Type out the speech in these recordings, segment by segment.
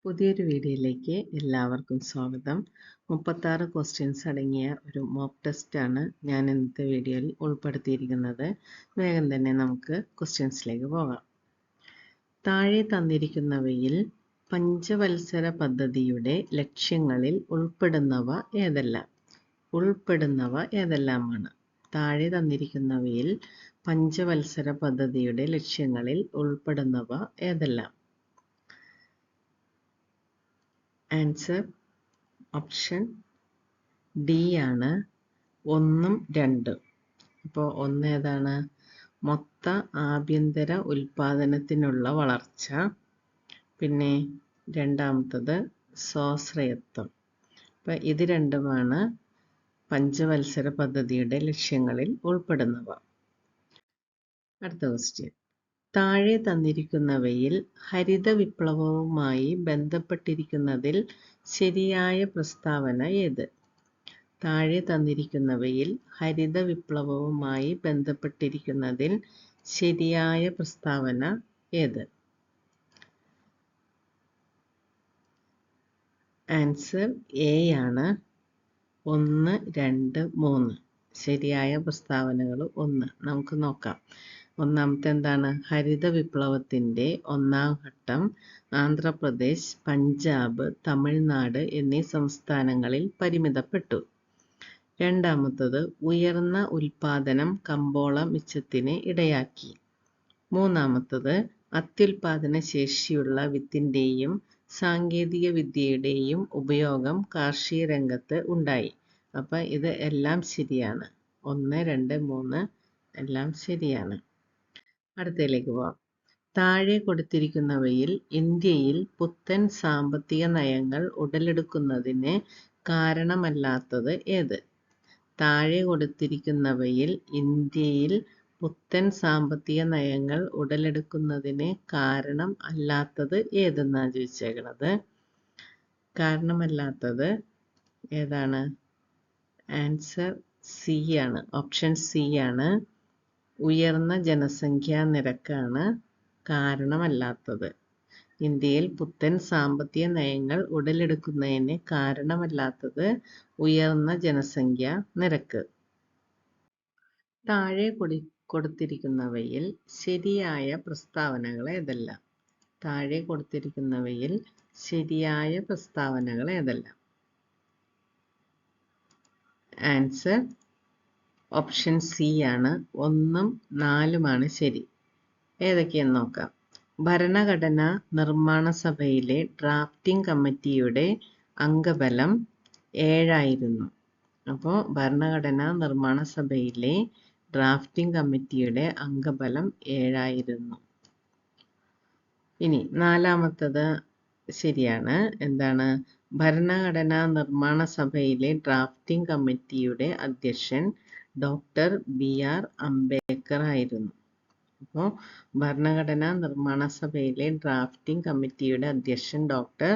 പുതിയൊരു വീഡിയോയിലേക്ക് എല്ലാവർക്കും സ്വാഗതം. 36 ക്വസ്റ്റ്യൻസ് അടങ്ങിയ ഒരു മോക്ക് ടെസ്റ്റാണ് ഞാൻ ഇന്നത്തെ വീഡിയോയിൽ ഉൾപ്പെടുത്തിയിരിക്കുന്നത്. വേഗം തന്നെ നമുക്ക് ക്വസ്റ്റ്യൻസിലേക്ക് പോകാം. താഴെ തന്നിരിക്കുന്നവയിൽ പഞ്ചവത്സര പദ്ധതിയുടെ ലക്ഷ്യങ്ങളിൽ ഉൾപ്പെടുന്നവ ഏതെല്ലാമാണ്? താഴെ തന്നിരിക്കുന്നവയിൽ പഞ്ചവത്സര പദ്ധതിയുടെ ലക്ഷ്യങ്ങളിൽ ഉൾപ്പെടുന്നവ ഏതെല്ലാം? ആൻസർ ഓപ്ഷൻ ഡി ആണ് 1ഉം 2ഉം. അപ്പോൾ 1 ഏതാണ്? മൊത്ത ആഭ്യന്തര ഉൽപാദനത്തിനുള്ള വളർച്ച. പിന്നെ രണ്ടാമത്തത് സ്വാശ്രയത്വം. അപ്പോൾ ഇത് രണ്ടുമാണ് പഞ്ചവത്സര പദ്ധതിയുടെ ലക്ഷ്യങ്ങളിൽ ഉൾപ്പെടുന്നവ. അടുത്ത ക്വസ്റ്റ്യൻ. താഴെ തന്നിരിക്കുന്നവയിൽ ഹരിത വിപ്ലവവുമായി ബന്ധപ്പെട്ടിരിക്കുന്നതിൽ ശരിയായ പ്രസ്താവന ഏത്? താഴെ തന്നിരിക്കുന്നവയിൽ ഹരിത വിപ്ലവവുമായി ബന്ധപ്പെട്ടിരിക്കുന്നതിൽ ശരിയായ പ്രസ്താവന ഏത്? ആൻസർ എ ആണ് 1, 2, 3. ശരിയായ പ്രസ്താവനകൾ 1. നമുക്ക് നോക്കാം. ഒന്നാമത്തെ എന്താണ്? ഹരിത വിപ്ലവത്തിൻ്റെ 1ാം ഘട്ടം ആന്ധ്രാപ്രദേശ്, പഞ്ചാബ്, തമിഴ്നാട് എന്നീ സംസ്ഥാനങ്ങളിൽ പരിമിതപ്പെട്ടു. രണ്ടാമത്തത് ഉയർന്ന ഉൽപാദനം കമ്പോള മിച്ചത്തിന് ഇടയാക്കി. മൂന്നാമത്തത് അത്യുൽപാദന ശേഷിയുള്ള വിത്തിൻ്റെയും സാങ്കേതിക വിദ്യയുടെയും ഉപയോഗം കാർഷിക രംഗത്ത് ഉണ്ടായി. അപ്പം ഇത് എല്ലാം ശരിയാണ്. 1, 2, 3 എല്ലാം ശരിയാണ്. അടുത്തതിലേക്ക് പോവാം. താഴെ കൊടുത്തിരിക്കുന്നവയിൽ ഇന്ത്യയിൽ പുത്തൻ സാമ്പത്തിക നയങ്ങൾ ഉടലെടുക്കുന്നതിന് കാരണമല്ലാത്തത് ഏത്? താഴെ കൊടുത്തിരിക്കുന്നവയിൽ ഇന്ത്യയിൽ പുത്തൻ സാമ്പത്തിക നയങ്ങൾ ഉടലെടുക്കുന്നതിന് കാരണം അല്ലാത്തത് ഏതെന്നാണ് ചോദിച്ചേക്കണത്. കാരണമല്ലാത്തത് ഏതാണ്? ആൻസർ സി ആണ്. ഓപ്ഷൻ സി ആണ്. ഉയർന്ന ജനസംഖ്യാ നിരക്കാണ് കാരണമല്ലാത്തത്. ഇന്ത്യയിൽ പുത്തൻ സാമ്പത്തിക നയങ്ങൾ ഉടലെടുക്കുന്നതിന് കാരണമല്ലാത്തത് ഉയർന്ന ജനസംഖ്യാ നിരക്ക്. താഴെ കൊടുത്തിരിക്കുന്നവയിൽ ശരിയായ പ്രസ്താവനകൾ ഏതെല്ലാം? താഴെ കൊടുത്തിരിക്കുന്നവയിൽ ശരിയായ പ്രസ്താവനകൾ ഏതെല്ലാം? ആൻസർ ഓപ്ഷൻ സി ആണ്. 1ഉം 4ഉമാണ് ശരി. ഏതൊക്കെയെന്ന് നോക്കാം. ഭരണഘടനാ നിർമ്മാണ സഭയിലെ ഡ്രാഫ്റ്റിംഗ് കമ്മിറ്റിയുടെ അംഗബലം 7 ആയിരുന്നു. അപ്പോൾ ഭരണഘടനാ നിർമ്മാണ സഭയിലെ ഡ്രാഫ്റ്റിംഗ് കമ്മിറ്റിയുടെ അംഗബലം 7 ആയിരുന്നു. ഇനി നാലാമത്തത് ശരിയാണ്. എന്താണ്? ഭരണഘടനാ നിർമ്മാണ സഭയിലെ ഡ്രാഫ്റ്റിംഗ് കമ്മിറ്റിയുടെ അധ്യക്ഷൻ ഡോക്ടർ BR അംബേദ്കർ ആയിരുന്നു. അപ്പോൾ ഭരണഘടനാ നിർമ്മാണ സഭയിലെ ഡ്രാഫ്റ്റിംഗ് കമ്മിറ്റിയുടെ അധ്യക്ഷൻ ഡോക്ടർ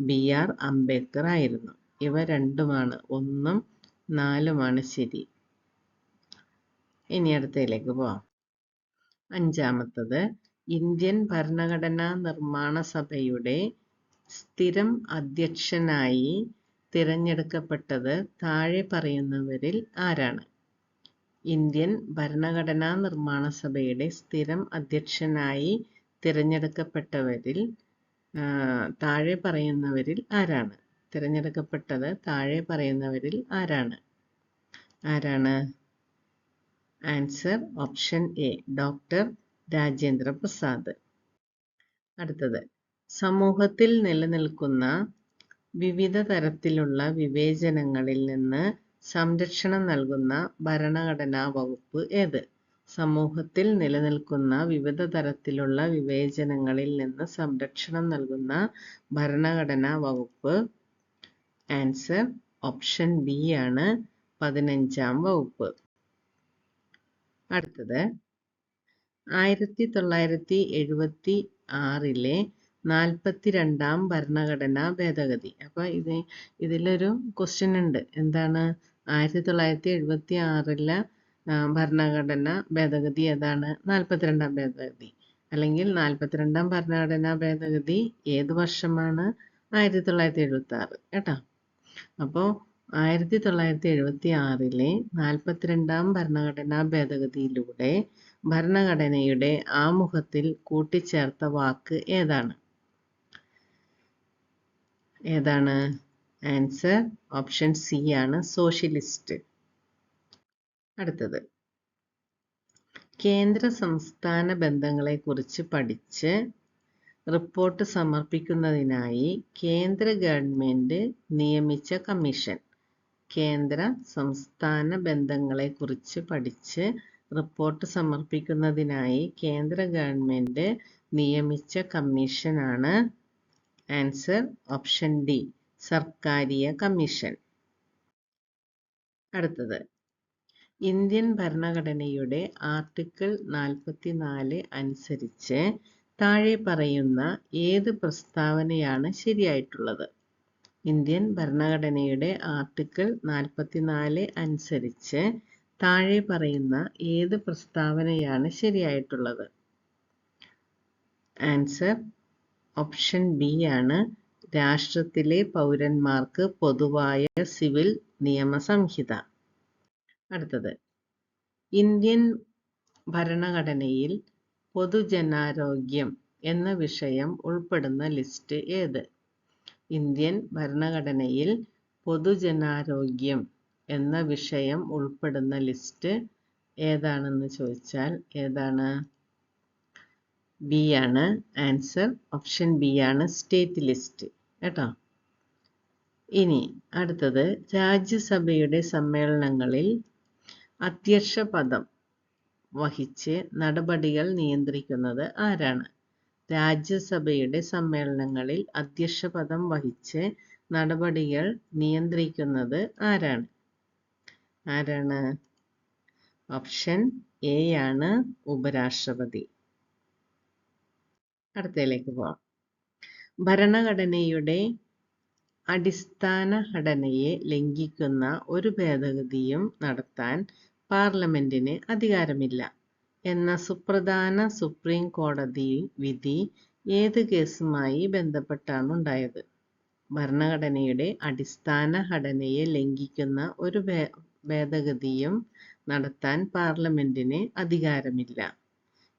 BR അംബേദ്കർ ആയിരുന്നു. ഇവ രണ്ടുമാണ്, 1ഉം 4ഉമാണ് ശരി. ഇനി അടുത്തതിലേക്ക് പോവാം. അഞ്ചാമത്തത്. ഇന്ത്യൻ ഭരണഘടനാ നിർമ്മാണ സഭയുടെ സ്ഥിരം അധ്യക്ഷനായി തിരഞ്ഞെടുക്കപ്പെട്ടത് താഴെ പറയുന്നവരിൽ ആരാണ്? ഇന്ത്യൻ ഭരണഘടനാ നിർമ്മാണ സഭയുടെ സ്ഥിരം അധ്യക്ഷനായി തിരഞ്ഞെടുക്കപ്പെട്ടവരിൽ താഴെ പറയുന്നവരിൽ ആരാണ്? തിരഞ്ഞെടുക്കപ്പെട്ടത് താഴെ പറയുന്നവരിൽ ആരാണ്? Answer option A, doctor Rajendra Prasad. അടുത്തത്. സമൂഹത്തിൽ നിലനിൽക്കുന്ന വിവിധ തരത്തിലുള്ള വിവേചനങ്ങളിൽ നിന്ന് സംരക്ഷണം നൽകുന്ന ഭരണഘടനാ വകുപ്പ് ഏത്? സമൂഹത്തിൽ നിലനിൽക്കുന്ന വിവിധ തരത്തിലുള്ള വിവേചനങ്ങളിൽ നിന്ന് സംരക്ഷണം നൽകുന്ന ഭരണഘടനാ വകുപ്പ്. ആൻസർ ഓപ്ഷൻ ബി ആണ്, 15ാം വകുപ്പ്. അടുത്തത്. 1976 42ാം ഭരണഘടനാ ഭേദഗതി. അപ്പോൾ ഇതിലൊരു ക്വസ്റ്റ്യൻ ഉണ്ട്. എന്താണ്? 1976 ഭരണഘടനാ ഭേദഗതി ഏതാണ്? 42ാം ഭേദഗതി. അല്ലെങ്കിൽ 42ാം ഭരണഘടനാ ഭേദഗതി ഏത് വർഷമാണ്? 1976 കേട്ടോ. അപ്പോൾ 1976 42-ാം ഭരണഘടനാ ഭേദഗതിയിലൂടെ ഭരണഘടനയുടെ ആമുഖത്തിൽ കൂട്ടിച്ചേർത്ത വാക്ക് ഏതാണ്? ഏതാണ്? ആൻസർ ഓപ്ഷൻ സി ആണ്, സോഷ്യലിസ്റ്റ്. അടുത്തത്, കേന്ദ്ര സംസ്ഥാന ബന്ധങ്ങളെക്കുറിച്ച് പഠിച്ച് റിപ്പോർട്ട് സമർപ്പിക്കുന്നതിനായി കേന്ദ്ര ഗവൺമെന്റ് നിയമിച്ച കമ്മീഷൻ. കേന്ദ്ര സംസ്ഥാന ബന്ധങ്ങളെക്കുറിച്ച് പഠിച്ച് റിപ്പോർട്ട് സമർപ്പിക്കുന്നതിനായി കേന്ദ്ര ഗവൺമെന്റ് നിയമിച്ച കമ്മീഷനാണ് answer option D, Sarkaria commission. അടുത്തത്, ഇന്ത്യൻ ഭരണഘടനയുടെ ആർട്ടിക്കിൾ 44 അനുസരിച്ച് താഴെ പറയുന്ന ഏത് പ്രസ്താവനയാണ് ശരിയായിട്ടുള്ളത്? ഇന്ത്യൻ ഭരണഘടനയുടെ ആർട്ടിക്കിൾ 44 അനുസരിച്ച് താഴെ പറയുന്ന ഏത് പ്രസ്താവനയാണ് ശരിയായിട്ടുള്ളത്? ആൻസർ ഓപ്ഷൻ ബി ആണ്, രാഷ്ട്രത്തിലെ പൗരന്മാർക്ക് പൊതുവായ സിവിൽ നിയമ സംഹിത. അടുത്തത്, ഇന്ത്യൻ ഭരണഘടനയിൽ പൊതുജനാരോഗ്യം എന്ന വിഷയം ഉൾപ്പെടുന്ന ലിസ്റ്റ് ഏത്? ഇന്ത്യൻ ഭരണഘടനയിൽ പൊതുജനാരോഗ്യം എന്ന വിഷയം ഉൾപ്പെടുന്ന ലിസ്റ്റ് ഏതാണെന്ന് ചോദിച്ചാൽ ഏതാണ്? ബി ആണ്. ആൻസർ ഓപ്ഷൻ ബി ആണ്, സ്റ്റേറ്റ് ലിസ്റ്റ് കേട്ടോ. ഇനി അടുത്തത്, രാജ്യസഭയുടെ സമ്മേളനങ്ങളിൽ അധ്യക്ഷ പദം വഹിച്ച് നടപടികൾ നിയന്ത്രിക്കുന്നത് ആരാണ്? രാജ്യസഭയുടെ സമ്മേളനങ്ങളിൽ അധ്യക്ഷ പദം വഹിച്ച് നടപടികൾ നിയന്ത്രിക്കുന്നത് ആരാണ്? ആരാണ്? ഓപ്ഷൻ എ ആണ്, ഉപരാഷ്ട്രപതി. അടുത്തതിലേക്ക് പോവാം. ഭരണഘടനയുടെ അടിസ്ഥാന ഘടനയെ ലംഘിക്കുന്ന ഒരു ഭേദഗതിയും നടത്താൻ പാർലമെന്റിന് അധികാരമില്ല എന്ന സുപ്രധാന സുപ്രീം കോടതി വിധി ഏത് കേസുമായി ബന്ധപ്പെട്ടാണ് ഉണ്ടായത്? ഭരണഘടനയുടെ അടിസ്ഥാന ഘടനയെ ലംഘിക്കുന്ന ഒരു ഭേദഗതിയും നടത്താൻ പാർലമെന്റിന് അധികാരമില്ല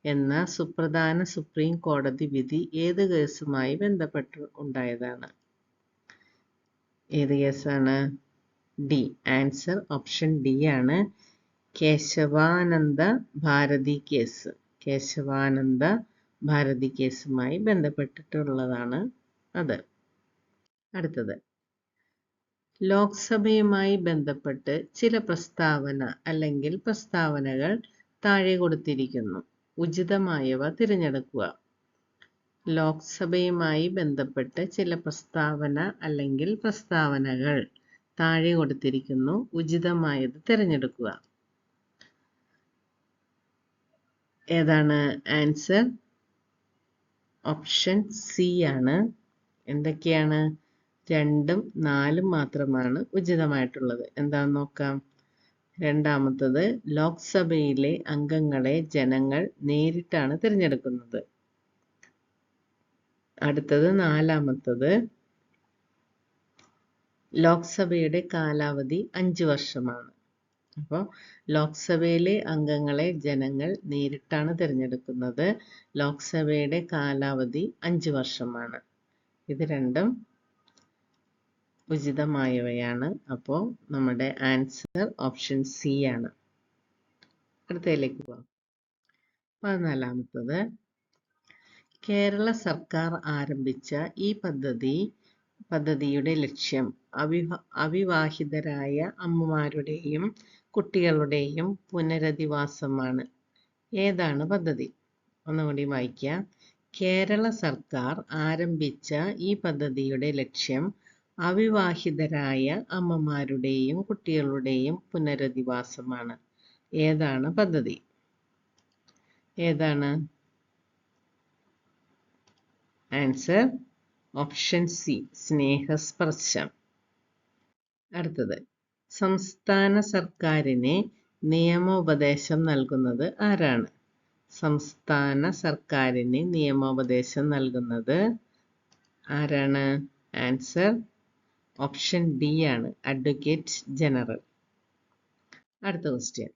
എന്ന സുപ്രധാന സുപ്രീം കോടതി വിധി ഏത് കേസുമായി ബന്ധപ്പെട്ട് ഉണ്ടായതാണ്? ഏത് കേസാണ്? ഡി. ആൻസർ ഓപ്ഷൻ ഡി ആണ്, കേശവാനന്ദ ഭാരതി കേസ്. കേശവാനന്ദ ഭാരതി കേസുമായി ബന്ധപ്പെട്ടിട്ടുള്ളതാണ് അത്. അടുത്തത്, ലോക്സഭയുമായി ബന്ധപ്പെട്ട് ചില പ്രസ്താവന അല്ലെങ്കിൽ പ്രസ്താവനകൾ താഴെ കൊടുത്തിരിക്കുന്നു. ഉചിതമായവ തിരഞ്ഞെടുക്കുക. ലോക്സഭയുമായി ബന്ധപ്പെട്ട് ചില പ്രസ്താവന അല്ലെങ്കിൽ പ്രസ്താവനകൾ താഴെ കൊടുത്തിരിക്കുന്നു. ഉചിതമായത് തിരഞ്ഞെടുക്കുക. ഏതാണ്? ആൻസർ ഓപ്ഷൻ സി ആണ്. എന്തൊക്കെയാണ്? 2ഉം 4ഉം മാത്രമാണ് ഉചിതമായിട്ടുള്ളത്. എന്താണെന്ന് നോക്കാം. രണ്ടാമത്തത്, ലോക്സഭയിലെ അംഗങ്ങളെ ജനങ്ങൾ നേരിട്ടാണ് തിരഞ്ഞെടുക്കുന്നത്. അടുത്തത് 4ാമത്തത്, ലോക്സഭയുടെ കാലാവധി 5 വർഷമാണ്. അപ്പോൾ ലോക്സഭയിലെ അംഗങ്ങളെ ജനങ്ങൾ നേരിട്ടാണ് തിരഞ്ഞെടുക്കുന്നത്. ലോക്സഭയുടെ കാലാവധി 5 വർഷമാണ്. ഇത് രണ്ടും ഉചിതമായവയാണ്. അപ്പോൾ നമ്മുടെ ആൻസർ ഓപ്ഷൻ സി ആണ്. അടുത്തതിലേക്ക് പോകാം. 14ാമത്തത്, കേരള സർക്കാർ ആരംഭിച്ച ഈ പദ്ധതിയുടെ ലക്ഷ്യം അവിവാഹിതരായ അമ്മമാരുടെയും കുട്ടികളുടെയും പുനരധിവാസമാണ്. ഏതാണ് പദ്ധതി? ഒന്നുകൂടി വായിക്കാം. കേരള സർക്കാർ ആരംഭിച്ച ഈ പദ്ധതിയുടെ ലക്ഷ്യം അവിവാഹിതരായ അമ്മമാരുടെയും കുട്ടികളുടെയും പുനരധിവാസമാണ്. ഏതാണ് പദ്ധതി? ഏതാണ്? ആൻസർ ഓപ്ഷൻ സി, സ്നേഹസ്പർശം. അടുത്തത്, സംസ്ഥാന സർക്കാരിന് നിയമോപദേശം നൽകുന്നത് ആരാണ്? സംസ്ഥാന സർക്കാരിന് നിയമോപദേശം നൽകുന്നത് ആരാണ്? ആൻസർ ഓപ്ഷൻ ഡി ആണ്, അഡ്വക്കേറ്റ് ജനറൽ. അടുത്ത ക്വസ്റ്റ്യൻ.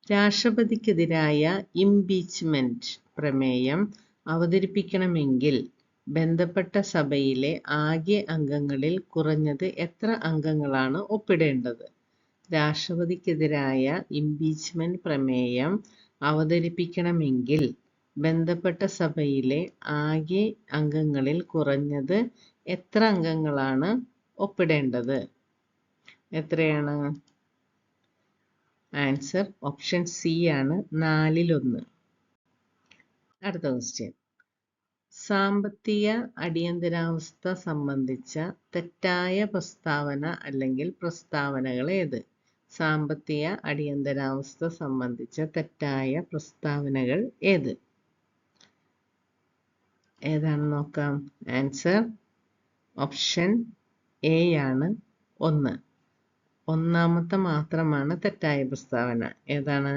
രാഷ്ട്രപതിക്കെതിരായ ഇംപീച്ച്മെന്റ് പ്രമേയം അവതരിപ്പിക്കണമെങ്കിൽ ബന്ധപ്പെട്ട സഭയിലെ ആകെ അംഗങ്ങളിൽ കുറഞ്ഞത് എത്ര അംഗങ്ങളാണ് ഒപ്പിടേണ്ടത്? രാഷ്ട്രപതിക്കെതിരായ ഇംപീച്ച്മെന്റ് പ്രമേയം അവതരിപ്പിക്കണമെങ്കിൽ ബന്ധപ്പെട്ട സഭയിലെ ആകെ അംഗങ്ങളിൽ കുറഞ്ഞത് എത്ര അംഗങ്ങളാണ് ഒപ്പിടേണ്ടത്? എത്രയാണ്? ആൻസർ ഓപ്ഷൻ സി ആണ്, 4/1. അടുത്ത ക്വസ്റ്റ്യൻ. സാമ്പത്തിക അടിയന്തരാവസ്ഥ സംബന്ധിച്ച തെറ്റായ പ്രസ്താവന അല്ലെങ്കിൽ പ്രസ്താവനകൾ ഏത്? സാമ്പത്തിക അടിയന്തരാവസ്ഥ സംബന്ധിച്ച തെറ്റായ പ്രസ്താവനകൾ ഏത്? ഏതാണെന്ന് നോക്കാം. ആൻസർ ഓപ്ഷൻ എ ആണ്, 1. ഒന്നാമത്തെ മാത്രമാണ് തെറ്റായ പ്രസ്താവന. ഏതാണ്?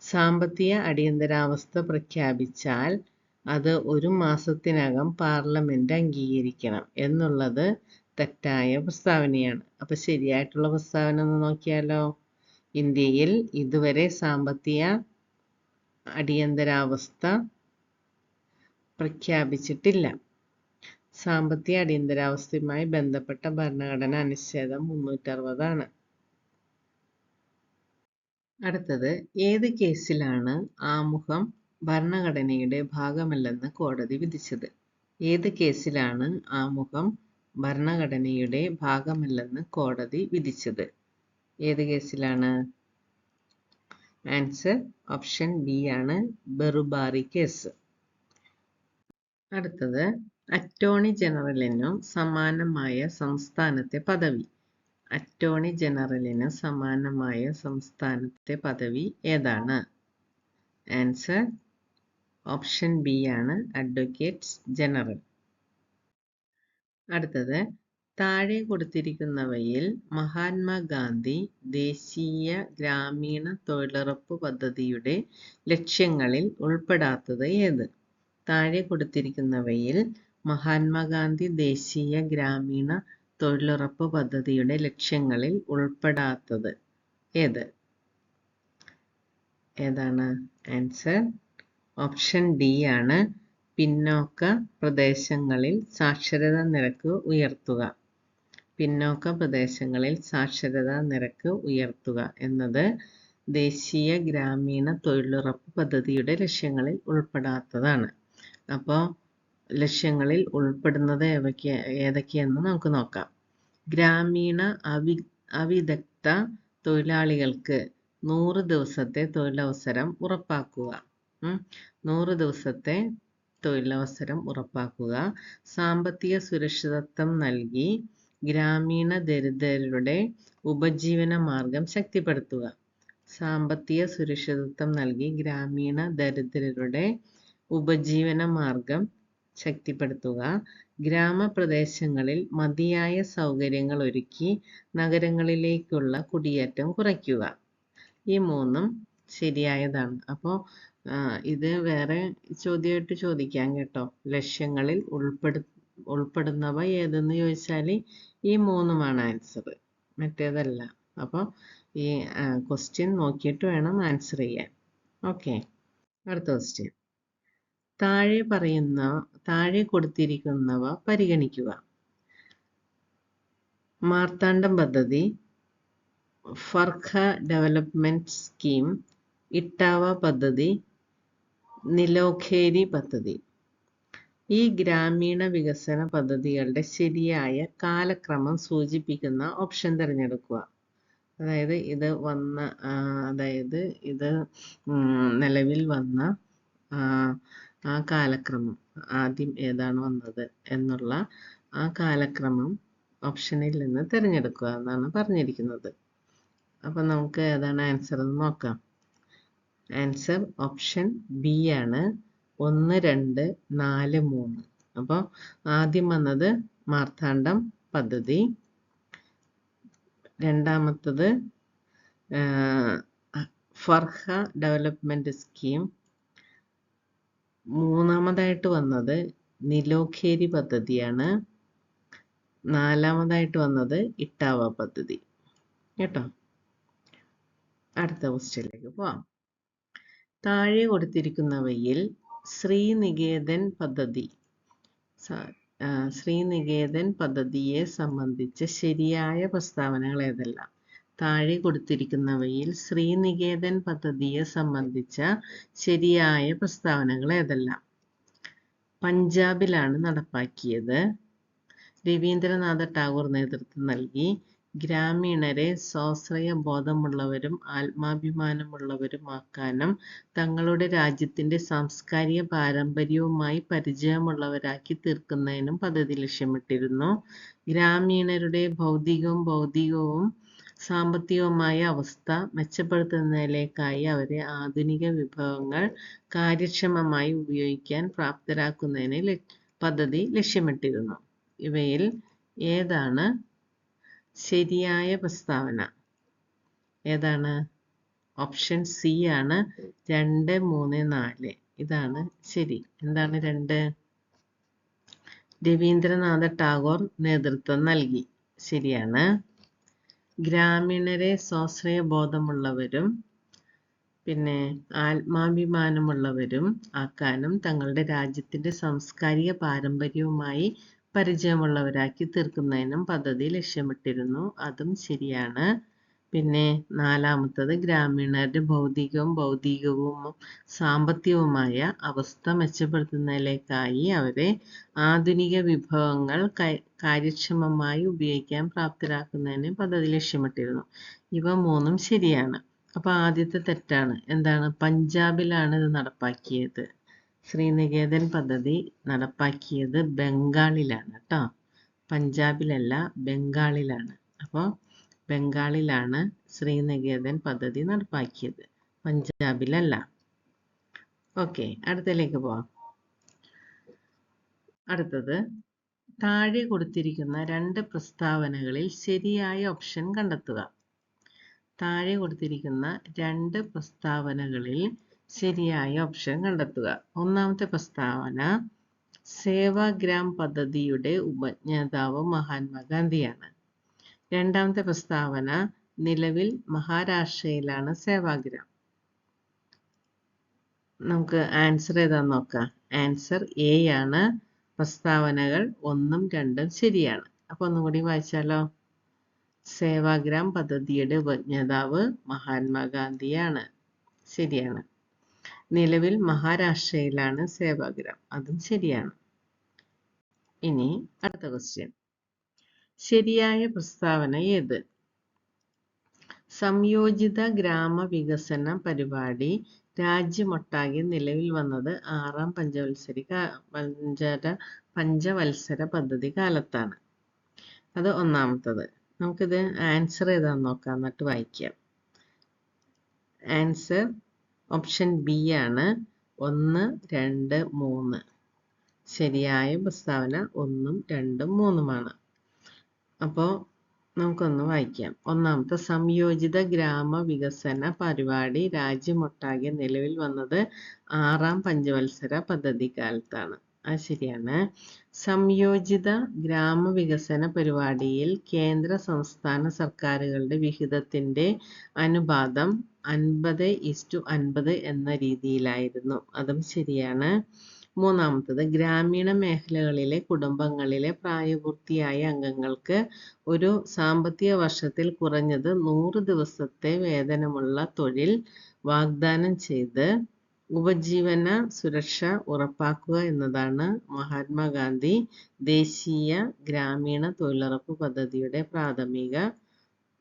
സാമ്പത്തിക അടിയന്തരാവസ്ഥ പ്രഖ്യാപിച്ചാൽ അത് 1 മാസത്തിനകം പാർലമെന്റ് അംഗീകരിക്കണം എന്നുള്ളത് തെറ്റായ പ്രസ്താവനയാണ്. അപ്പൊ ശരിയായിട്ടുള്ള പ്രസ്താവന ഒന്ന് നോക്കിയാലോ. ഇന്ത്യയിൽ ഇതുവരെ സാമ്പത്തിക അടിയന്തരാവസ്ഥ പ്രഖ്യാപിച്ചിട്ടില്ല. സാമ്പത്തിക അടിയന്തരാവസ്ഥയുമായി ബന്ധപ്പെട്ട ഭരണഘടന അനുച്ഛേദം 360 ആണ്. അടുത്തത്, ഏത് കേസിലാണ് ആമുഖം ഭരണഘടനയുടെ ഭാഗമല്ലെന്ന് കോടതി വിധിച്ചത്? ഏത് കേസിലാണ് ആമുഖം ഭരണഘടനയുടെ ഭാഗമല്ലെന്ന് കോടതി വിധിച്ചത്? ഏത് കേസിലാണ്? ആൻസർ ഓപ്ഷൻ ബി ആണ്, ബെറുബാറി കേസ്. അടുത്തത്, അറ്റോർണി ജനറലിനും സമാനമായ സംസ്ഥാനത്തെ പദവി. അറ്റോർണി ജനറലിന് സമാനമായ സംസ്ഥാനത്തെ പദവി ഏതാണ്? ആൻസർ ഓപ്ഷൻ ബി ആണ്, അഡ്വക്കേറ്റ് ജനറൽ. അടുത്തത്, താഴെ കൊടുത്തിരിക്കുന്നവയിൽ മഹാത്മാഗാന്ധി ദേശീയ ഗ്രാമീണ തൊഴിലുറപ്പ് പദ്ധതിയുടെ ലക്ഷ്യങ്ങളിൽ ഉൾപ്പെടാത്തത് ഏത്? താഴെ കൊടുത്തിരിക്കുന്നവയിൽ മഹാത്മാഗാന്ധി ദേശീയ ഗ്രാമീണ തൊഴിലുറപ്പ് പദ്ധതിയുടെ ലക്ഷ്യങ്ങളിൽ ഉൾപ്പെടാത്തത് ഏത്? ഏതാണ്? ആൻസർ ഓപ്ഷൻ ഡി ആണ്, പിന്നോക്ക പ്രദേശങ്ങളിൽ സാക്ഷരതാ നിരക്ക് ഉയർത്തുക. പിന്നോക്ക പ്രദേശങ്ങളിൽ സാക്ഷരതാ നിരക്ക് ഉയർത്തുക എന്നത് ദേശീയ ഗ്രാമീണ തൊഴിലുറപ്പ് പദ്ധതിയുടെ ലക്ഷ്യങ്ങളിൽ ഉൾപ്പെടാത്തതാണ്. അപ്പോൾ ലക്ഷ്യങ്ങളിൽ ഉൾപ്പെടുന്നത് ഏതൊക്കെയെന്ന് നമുക്ക് നോക്കാം. ഗ്രാമീണ അവിദഗ്ധ തൊഴിലാളികൾക്ക് 100 ദിവസത്തെ തൊഴിലവസരം ഉറപ്പാക്കുക. 100 ദിവസത്തെ തൊഴിലവസരം ഉറപ്പാക്കുക. സാമ്പത്തിക സുരക്ഷിതത്വം നൽകി ഗ്രാമീണ ദരിദ്രരുടെ ഉപജീവന മാർഗം ശക്തിപ്പെടുത്തുക. സാമ്പത്തിക സുരക്ഷിതത്വം നൽകി ഗ്രാമീണ ദരിദ്രരുടെ ഉപജീവന മാർഗം ശക്തിപ്പെടുത്തുക. ഗ്രാമപ്രദേശങ്ങളിൽ മതിയായ സൗകര്യങ്ങൾ ഒരുക്കി നഗരങ്ങളിലേക്കുള്ള കുടിയേറ്റം കുറയ്ക്കുക. ഈ 3ഉം ശരിയായതാണ്. അപ്പോൾ ഇത് വേറെ ചോദ്യമായിട്ട് ചോദിക്കാം കേട്ടോ. ലക്ഷ്യങ്ങളിൽ ഉൾപ്പെടുന്നവ ഏതെന്ന് ചോദിച്ചാൽ ഈ 3ഉമാണ് ആൻസർ, മറ്റേതല്ല. അപ്പോൾ ഈ ക്വസ്റ്റ്യൻ നോക്കിയിട്ട് വേണം ആൻസർ ചെയ്യാൻ. ഓക്കെ. അടുത്ത ക്വസ്റ്റ്യൻ. താഴെ കൊടുത്തിരിക്കുന്നവ പരിഗണിക്കുക. മാർത്താണ്ഡം പദ്ധതി, ഫർഖ ഡെവലപ്മെന്റ് സ്കീം, ഇട്ടാവ പദ്ധതി, നിലോഖേരി പദ്ധതി. ഈ ഗ്രാമീണ വികസന പദ്ധതികളുടെ ശരിയായ കാലക്രമം സൂചിപ്പിക്കുന്ന ഓപ്ഷൻ തിരഞ്ഞെടുക്കുക. അതായത് ഇത് നിലവിൽ വന്ന ആ കാലക്രമം, ആദ്യം ഏതാണ് വന്നത് എന്നുള്ള ആ കാലക്രമം ഓപ്ഷനിൽ നിന്ന് തിരഞ്ഞെടുക്കുക എന്നാണ് പറഞ്ഞിരിക്കുന്നത്. അപ്പം നമുക്ക് ഏതാണ് ആൻസർ എന്ന് നോക്കാം. ആൻസർ ഓപ്ഷൻ ബി ആണ്, 1, 2, 4, 3. അപ്പോൾ ആദ്യം വന്നത് മാർത്താണ്ഡം പദ്ധതി, രണ്ടാമത്തത് ഫർഖ ഡെവലപ്മെന്റ് സ്കീം, മൂന്നാമതായിട്ട് വന്നത് നിലോഖേരി പദ്ധതിയാണ്. നാലാമതായിട്ട് വന്നത് ഇട്ടാവ പദ്ധതി. കേട്ടോ. അടുത്ത ക്വസ്റ്റ്യനിലേക്ക് പോവാം. താഴെ കൊടുത്തിരിക്കുന്നവയിൽ ശ്രീനികേതൻ പദ്ധതിയെ സംബന്ധിച്ച ശരിയായ പ്രസ്താവനകൾ ഏതെല്ലാം? താഴെ കൊടുത്തിരിക്കുന്നവയിൽ ശ്രീനികേതൻ പദ്ധതിയെ സംബന്ധിച്ച ശരിയായ പ്രസ്താവനകൾ ഏതെല്ലാം? പഞ്ചാബിലാണ് നടപ്പാക്കിയത്. രവീന്ദ്രനാഥ ടാഗോർ നേതൃത്വം നൽകി. ഗ്രാമീണരെ സ്വാശ്രയ ബോധമുള്ളവരും ആത്മാഭിമാനമുള്ളവരുമാക്കാനും തങ്ങളുടെ രാജ്യത്തിന്റെ സാംസ്കാരിക പാരമ്പര്യവുമായി പരിചയമുള്ളവരാക്കി തീർക്കുന്നതിനും പദ്ധതി ലക്ഷ്യമിട്ടിരുന്നു. ഗ്രാമീണരുടെ ഭൗതികവും സാമ്പത്തികവുമായ അവസ്ഥ മെച്ചപ്പെടുത്തുന്നതിലേക്കായി അവരെ ആധുനിക വിഭവങ്ങൾ കാര്യക്ഷമമായി ഉപയോഗിക്കാൻ പ്രാപ്തരാക്കുന്നതിന് പദ്ധതി ലക്ഷ്യമിട്ടിരുന്നു. ഇവയിൽ ഏതാണ് ശരിയായ പ്രസ്താവന? ഏതാണ്? ഓപ്ഷൻ സി ആണ്. 2, 3, 4 ഇതാണ് ശരി. എന്താണ് 2? രവീന്ദ്രനാഥ ടാഗോർ നേതൃത്വം നൽകി. ശരിയാണ്. ഗ്രാമീണരെ സ്വാശ്രയ ബോധമുള്ളവരും പിന്നെ ആത്മാഭിമാനമുള്ളവരും ആക്കാനും തങ്ങളുടെ രാജ്യത്തിന്റെ സാംസ്കാരിക പാരമ്പര്യവുമായി പരിചയമുള്ളവരാക്കി തീർക്കുന്നതിനും പദ്ധതി ലക്ഷ്യമിട്ടിരുന്നു. അതും ശരിയാണ്. പിന്നെ നാലാമത്തത് ഗ്രാമീണരുടെ ഭൗതികവും സാമ്പത്തികവുമായ അവസ്ഥ മെച്ചപ്പെടുത്തുന്നതിലേക്കായി അവരെ ആധുനിക വിഭവങ്ങൾ കാര്യക്ഷമമായി ഉപയോഗിക്കാൻ പ്രാപ്തരാക്കുന്നതിന് പദ്ധതി ലക്ഷ്യമിട്ടിരുന്നു. ഇവ മൂന്നും ശരിയാണ്. അപ്പൊ ആദ്യത്തെ തെറ്റാണ്. എന്താണ്? പഞ്ചാബിലാണ് ഇത് നടപ്പാക്കിയത്. ശ്രീനികേതൻ പദ്ധതി നടപ്പാക്കിയത് ബംഗാളിലാണ് കേട്ടോ. പഞ്ചാബിലല്ല, ബംഗാളിലാണ്. അപ്പോൾ ബംഗാളിലാണ് ശ്രീനികേതൻ പദ്ധതി നടപ്പാക്കിയത്, പഞ്ചാബിലല്ല. ഓക്കെ, അടുത്തതിലേക്ക് പോവാം. അടുത്തത്, താഴെ കൊടുത്തിരിക്കുന്ന 2 പ്രസ്താവനകളിൽ ശരിയായ ഓപ്ഷൻ കണ്ടെത്തുക. താഴെ കൊടുത്തിരിക്കുന്ന 2 പ്രസ്താവനകളിൽ ശരിയായ ഓപ്ഷൻ കണ്ടെത്തുക. ഒന്നാമത്തെ പ്രസ്താവന, സേവാഗ്രാം പദ്ധതിയുടെ ഉപജ്ഞാതാവ് മഹാത്മാഗാന്ധിയാണ്. രണ്ടാമത്തെ പ്രസ്താവന, നിലവിൽ മഹാരാഷ്ട്രയിലാണ് സേവാഗ്രാം. നമുക്ക് ആൻസർ ഏതാന്ന് നോക്കാം. ആൻസർ എ ആണ്. പ്രസ്താവനകൾ 1ഉം 2ഉം ശരിയാണ്. അപ്പൊ ഒന്നും കൂടി വായിച്ചാലോ. സേവാഗ്രാം പദ്ധതിയുടെ ഉപജ്ഞാതാവ് മഹാത്മാഗാന്ധിയാണ്. ശരിയാണ്. നിലവിൽ മഹാരാഷ്ട്രയിലാണ് സേവാഗ്രാം. അതും ശരിയാണ്. ഇനി അടുത്ത ക്വസ്റ്റ്യൻ. ശരിയായ പ്രസ്താവന ഏത്? സംയോജിത ഗ്രാമവികസന പരിപാടി രാജ്യമൊട്ടാകെ നിലവിൽ വന്നത് 6ാം പഞ്ചവത്സര പദ്ധതി കാലത്താണ്. അത് ഒന്നാമത്തത്. നമുക്കിത് ആൻസർ ഏതാന്ന് നോക്കാം, എന്നിട്ട് വായിക്കാം. ആൻസർ ഓപ്ഷൻ ബി ആണ്. 1, 2, 3. ശരിയായ പ്രസ്താവന 1ഉം 2ഉം 3ഉമാണ്. അപ്പോൾ നമുക്കൊന്ന് വായിക്കാം. ഒന്നാമത്തെ, സംയോജിത ഗ്രാമവികസന പരിപാടി രാജ്യമൊട്ടാകെ നിലവിൽ വന്നത് 6ാം പഞ്ചവത്സര പദ്ധതി കാലത്താണ്. അത് ശരിയാണ്. സംയോജിത ഗ്രാമവികസന പരിപാടിയിൽ കേന്ദ്ര സംസ്ഥാന സർക്കാരുകളുടെ വിഹിതത്തിന്റെ അനുപാതം 50:50 എന്ന രീതിയിലായിരുന്നു. അതും ശരിയാണ്. മൂന്നാമത്തത്, ഗ്രാമീണ മേഖലകളിലെ കുടുംബങ്ങളിലെ പ്രായപൂർത്തിയായ അംഗങ്ങൾക്ക് ഒരു സാമ്പത്തിക വർഷത്തിൽ കുറഞ്ഞത് 100 ദിവസത്തെ വേതനമുള്ള തൊഴിൽ വാഗ്ദാനം ചെയ്ത് ഉപജീവന സുരക്ഷ ഉറപ്പാക്കുക എന്നതാണ് മഹാത്മാഗാന്ധി ദേശീയ ഗ്രാമീണ തൊഴിലുറപ്പ് പദ്ധതിയുടെ പ്രാഥമിക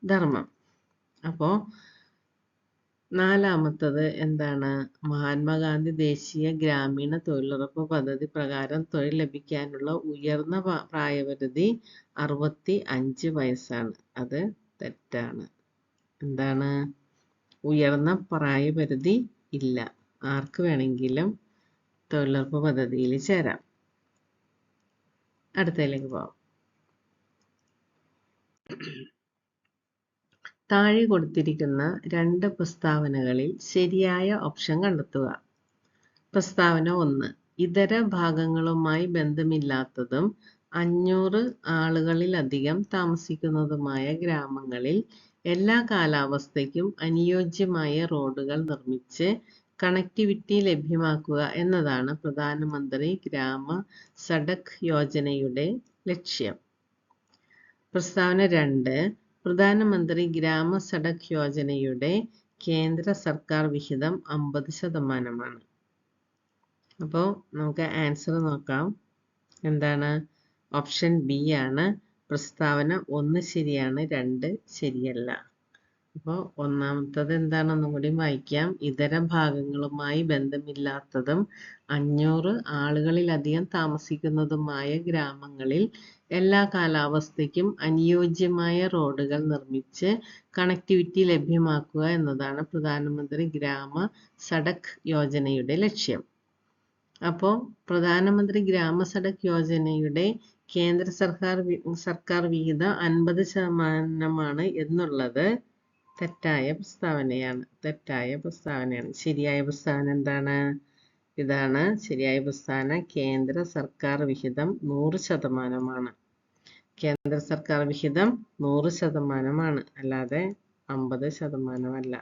ധർമ്മം. അപ്പോൾ നാലാമത്തത് എന്താണ്? മഹാത്മാഗാന്ധി ദേശീയ ഗ്രാമീണ തൊഴിലുറപ്പ് പദ്ധതി പ്രകാരം തൊഴിൽ ലഭിക്കാനുള്ള ഉയർന്ന പ്രായപരിധി 65 വയസ്സാണ്. അത് തെറ്റാണ്. എന്താണ്? ഉയർന്ന പ്രായപരിധി ഇല്ല. ആർക്ക് വേണമെങ്കിലും തൊഴിലുറപ്പ് പദ്ധതിയിൽ ചേരാം. അടുത്തതിലേക്ക് പോവാം. താഴെ കൊടുത്തിരിക്കുന്ന 2 പ്രസ്താവനകളിൽ ശരിയായ ഓപ്ഷൻ കണ്ടെത്തുക. പ്രസ്താവന 1, ഇതര ഭാഗങ്ങളുമായി ബന്ധമില്ലാത്തതും 500 ആളുകളിലധികം താമസിക്കുന്നതുമായ ഗ്രാമങ്ങളിൽ എല്ലാ കാലാവസ്ഥയ്ക്കും അനുയോജ്യമായ റോഡുകൾ നിർമ്മിച്ച് കണക്ടിവിറ്റി ലഭ്യമാക്കുക എന്നതാണ് പ്രധാനമന്ത്രി ഗ്രാമ സഡക് യോജനയുടെ ലക്ഷ്യം. പ്രസ്താവന 2. പ്രധാനമന്ത്രി ഗ്രാമ സഡക് യോജനയുടെ കേന്ദ്ര സർക്കാർ വിഹിതം 50%. അപ്പോൾ നമുക്ക് ആൻസർ നോക്കാം. എന്താണ്? ഓപ്ഷൻ ബി ആണ്. പ്രസ്താവന 1 ശരിയാണ്, 2 ശരിയല്ല. അപ്പോൾ ഒന്നാമത്തത് എന്താണെന്നും കൂടി വായിക്കാം. ഇതര ഭാഗങ്ങളുമായി ബന്ധമില്ലാത്തതും 500 ആളുകളിലധികം താമസിക്കുന്നതുമായ ഗ്രാമങ്ങളിൽ എല്ലാ കാലാവസ്ഥയ്ക്കും അനുയോജ്യമായ റോഡുകൾ നിർമ്മിച്ച് കണക്ടിവിറ്റി ലഭ്യമാക്കുക എന്നതാണ് പ്രധാനമന്ത്രി ഗ്രാമ സഡക് യോജനയുടെ ലക്ഷ്യം. അപ്പോൾ പ്രധാനമന്ത്രി ഗ്രാമ സഡക് യോജനയുടെ കേന്ദ്ര സർക്കാർ വിഹിതം 50% എന്നുള്ളത് തെറ്റായ പ്രസ്താവനയാണ്. ശരിയായ പ്രസ്താവന എന്താണ്? ഇതാണ് ശരിയായ പ്രസ്താവന. കേന്ദ്ര സർക്കാർ വിഹിതം 100%. കേന്ദ്ര സർക്കാർ വിഹിതം 100%, അല്ലാതെ 50% അല്ല.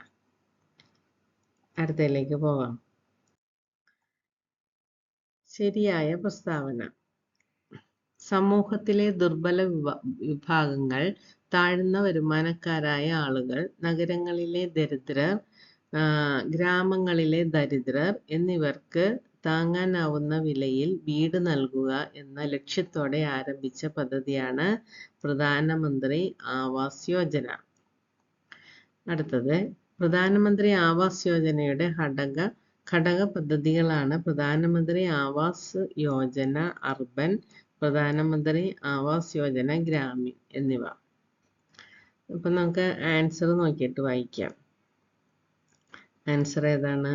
അടുത്തതിലേക്ക് പോകാം. ശരിയായ പ്രസ്താവന. സമൂഹത്തിലെ ദുർബല വിഭാഗങ്ങൾ, താഴ്ന്ന വരുമാനക്കാരായ ആളുകൾ, നഗരങ്ങളിലെ ദരിദ്രർ, ഗ്രാമങ്ങളിലെ ദരിദ്രർ എന്നിവർക്ക് താങ്ങാനാവുന്ന വിലയിൽ വീട് നൽകുക എന്ന ലക്ഷ്യത്തോടെ ആരംഭിച്ച പദ്ധതിയാണ് പ്രധാനമന്ത്രി ആവാസ് യോജന. അടുത്തത്, പ്രധാനമന്ത്രി ആവാസ് യോജനയുടെ ഘടക പദ്ധതികളാണ് പ്രധാനമന്ത്രി ആവാസ് യോജന അർബൻ, പ്രധാനമന്ത്രി ആവാസ് യോജന ഗ്രാമീൺ എന്നിവ. അപ്പൊ നമുക്ക് ആൻസർ നോക്കിയിട്ട് വായിക്കാം. ആൻസർ ഏതാണ്?